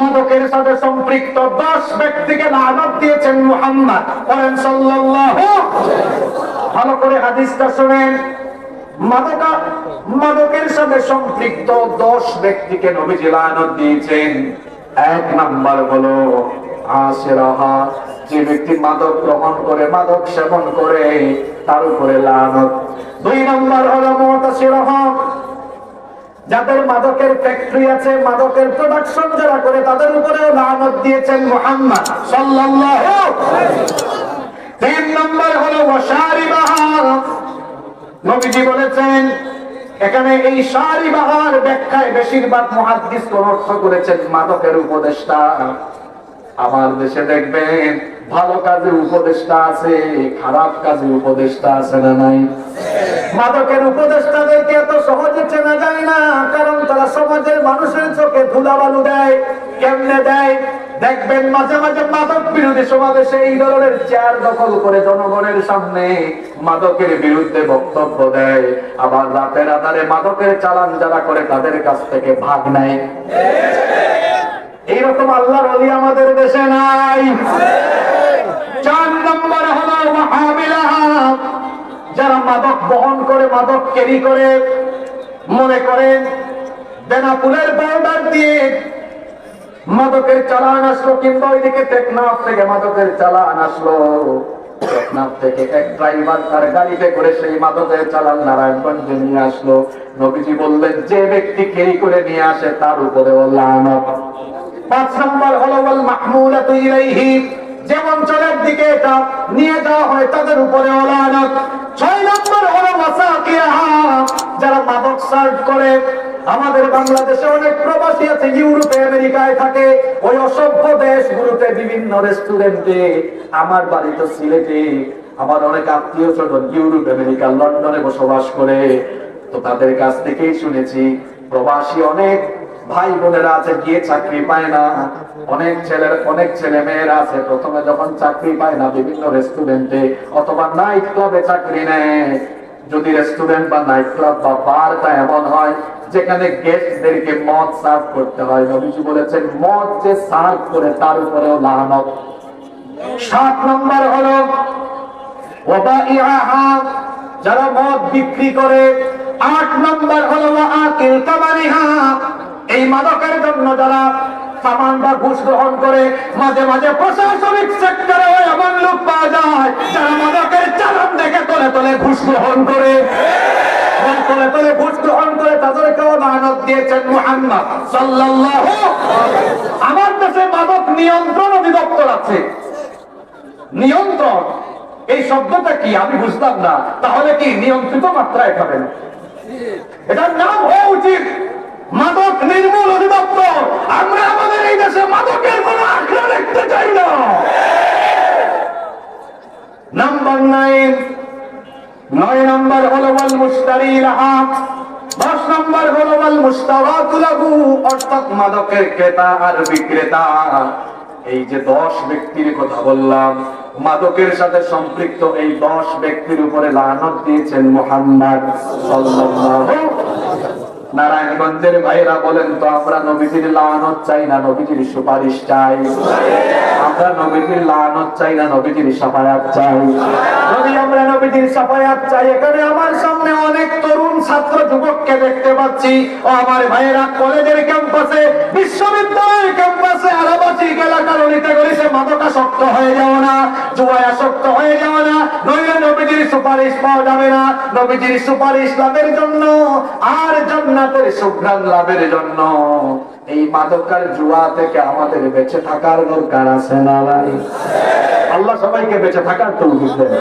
মাদকের সাথে সম্পৃক্ত 10 ব্যক্তিকে লানত দিয়েছেন মুহাম্মদ সাল্লাল্লাহু। ভালো করে হাদিসটা শুনেন। মাদকের সাথে সম্পৃক্ত 10 ব্যক্তিকে নবীজি লানত দিয়েছেন। 1 নাম্বার হলো আশিরাহা, যে ব্যক্তি মাদক গ্রহণ করে, মাদক সেবন করে, তার উপরে লানত। 2 নাম্বার হলো মুতাসিরাহা, যাদের মাদকের ফ্যাক্টরি আছে, মাদকের প্রোডাকশন যারা করে, তাদের উপরেও লানত দিয়েছেন মুহাম্মদ সাল্লাল্লাহু। 3 নাম্বার হলো ওয়াশারিবাহা, নবীজি বলেছেন এখানে এই শারিবাহার ব্যাখ্যায় বেশিরভাগ মুহাদ্দিস অর্থ করেছেন মাদকের উপদেষ্টা। আমার দেশে দেখবেন ভালো কাজে উপদেষ্টা আছে, খারাপ কাজে উপদেষ্টা আছে না নাই? মাদকের উপদেষ্টাদেরকে এত সহজে চেনা যায় না, কারণ তারা সমাজের মানুষের চোখে ধুলাবালু দেয়। কেমনে দেয়? দেখবেন মাঝে মাঝে মাদক বিরোধী সমাবেশে এই ধরনের চেয়ার দখল করে জনগণের সামনে মাদকের বিরুদ্ধে বক্তব্য দেয়, আবার রাতের আধারে মাদকের চালান যারা করে তাদের কাছ থেকে ভাগ নেয়। এইরকম আল্লাহর ওলি আমাদের দেশে নাই। 4 নম্বর হলো ওয়াহাবিলাহা, যারা মাদক বহন করে, মাদক ক্যারি করে, মনে করেন বেনাপুলের বর্ডার দিয়ে মাদকের চালান আসলো, কিংবা ওইদিকে টেকনাফ থেকে মাদকের চালান আসলো, টেকনাফ থেকে এক ড্রাইভার তার গাড়িতে করে সেই মাদকের চালান নারায়ণগঞ্জে নিয়ে আসলো। নবীজি বললেন যে ব্যক্তি ক্যারি করে নিয়ে আসে তার উপরে লানত। 5 নম্বর হলো ওয়াল মাহমুলাতু ইলাইহি, যে অঞ্চলের দিকে এটা নিয়ে যাওয়া হয় তাদের উপরে লানত। 6 নম্বর হলো ওয়াসাকিয়াহা, যারা মাদক সার্ভ করে। আমাদের বাংলাদেশে অনেক প্রবাসী আছে, ইউরোপে আমেরিকায় থাকে, ওই অসভ্য দেশগুলোতে বিভিন্ন রেস্টুরেন্টে, আমার বাড়ি তো সিলেটে, আমার অনেক আত্মীয় স্বজন ইউরোপ আমেরিকা লন্ডনে বসবাস করে, তো তাদের কাছ থেকেই শুনেছি প্রবাসী অনেক ভাই বোনেরা আছে গিয়ে চাকরি পায় না। অনেক ছেলে মেয়েরা আছে প্রথমে যখন চাকরি পায় না বিভিন্ন রেস্টুরেন্টে অথবা নাইট ক্লাবে চাকরি নেয়। যদি রেস্টুরেন্ট বা নাইট ক্লাব বা বারটা এমন হয় যেখানে গেস্টদেরকে মদ সার্ভ করতে হয়, নবীজি বলেছেন মদ যে সার্ভ করে তার উপরেও লানত। 7 নম্বর হলো ওয়াবাইআহা, যারা মদ বিক্রি করে। 8 নম্বর হলো ওয়াআকিল তামারিহা, এই মাদকের জন্য যারা সামান বা ঘুষ গ্রহণ করে। মাঝে মাঝে প্রশাসনিক সেক্টরে এমন লোক পাওয়া যায় যারা মাদকের চালান দেখে তলে তলে ঘুষ গ্রহণ করে, তলে তলে ঘুষ গ্রহণ করে, তাদেরকেও লানত দিয়েছেন মুহাম্মদ সাল্লাল্লাহু। আমার দেশে মাদক নিয়ন্ত্রণ অধিদপ্তর আছে। নিয়ন্ত্রণ এই শব্দটা কি আমি বুঝলাম না। তাহলে কি নিয়ন্ত্রিত মাত্রায় খাবেন? এটার নাম হওয়া উচিত মাদক নির্মূল অধিদপ্তর। আমরা আমাদের এই দেশে মাদকের কোন আখড়া দেখতে চাই না। নাম্বার 9 নম্বর হলো ওয়াল মুশতারি লাহা, 10 নম্বর হলো ওয়াল মুশতারাতু লাহু, অর্থাৎ মাদকের ক্রেতা আর বিক্রেতা। এই যে 10 ব্যক্তির কথা বললাম, মাদকের সাথে সম্পৃক্ত এই 10 ব্যক্তির উপরে লানত দিয়েছেন মুহাম্মদ সাল্লাল্লাহু। নারায়ণগঞ্জের ভাইরা বলেন তো আমরা নবীজির লানত চাই না নবীজির সুপারিশ চাই? আমরা নবীজির লানত চাই না নবীজির শাফায়াত চাই? যদি আমরা নবীজির শাফায়াত চাই, এখানে আমার সামনে অনেক তরুণ ছাত্র যুবককে দেখতে পাচ্ছি। ও আমার ভাইরা, কলেজের ক্যাম্পাসে, বিশ্ববিদ্যালয়ের ক্যাম্পাসে, আবাসিক এলাকার অলিতে গলিতে মাদকাসক্ত হয়ে যাও না, জুয়ায় আসক্ত হয়ে যাও না, নইলে নবীজির সুপারিশ পাওয়া যাবে না। নবীজির সুপারিশ লাভের জন্য আর জান্নাতের সুঘ্রাণ লাভের জন্য এই মাদকার জুয়া থেকে আমাদের বেঁচে থাকার দরকার আছে না? আল্লাহ সবাইকে বেঁচে থাকার তৌফিক দেন।